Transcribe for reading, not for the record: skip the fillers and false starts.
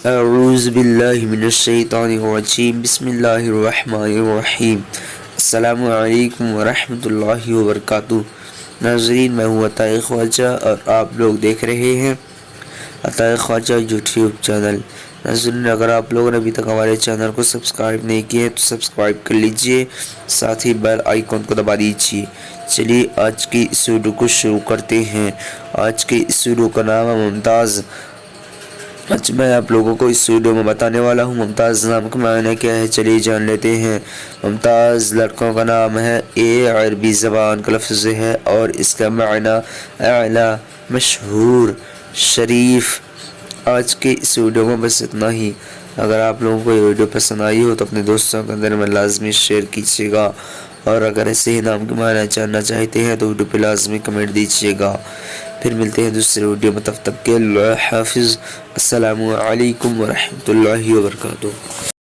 اعوذ باللہ من الشیطان الرجیم بسم اللہ الرحمن الرحیم السلام علیکم ورحمۃ اللہ وبرکاتہ۔ ناظرین، میں ہوں عطا خواجہ اور آپ لوگ دیکھ رہے ہیں عطا خواجہ یوٹیوب چینل۔ ناظرین، اگر آپ لوگوں نے ابھی تک ہمارے چینل کو سبسکرائب نہیں کیے تو سبسکرائب کر لیجئے، ساتھ ہی بیل آئیکن کو دبا دیجئے۔ چلیے آج کی اس ویڈیو کو شروع کرتے ہیں۔ آج کی اس ویڈیو کا نام ہے ممتاز۔ آج میں آپ لوگوں کو اس ویڈیو میں بتانے والا ہوں ممتاز نام کا معنی کیا ہے۔ چلیے جان لیتے ہیں۔ ممتاز لڑکوں کا نام ہے، یہ عربی زبان کا لفظ ہے اور اس کا معنی اعلیٰ، مشہور، شریف۔ آج کے اس ویڈیو میں بس اتنا ہی۔ اگر آپ لوگوں کو یہ ویڈیو پسند آئی ہو تو اپنے دوستوں کے اندر میں لازمی شیئر کیجیے گا، اور اگر ایسے ہی نام کے معنی جاننا چاہتے ہیں تو ویڈیو پہ لازمی کمنٹ دیجیے گا۔ پھر ملتے ہیں دوسرے ویڈیو میں، تب تک کے اللہ حافظ۔ السلام علیکم ورحمۃ اللہ وبرکاتہ۔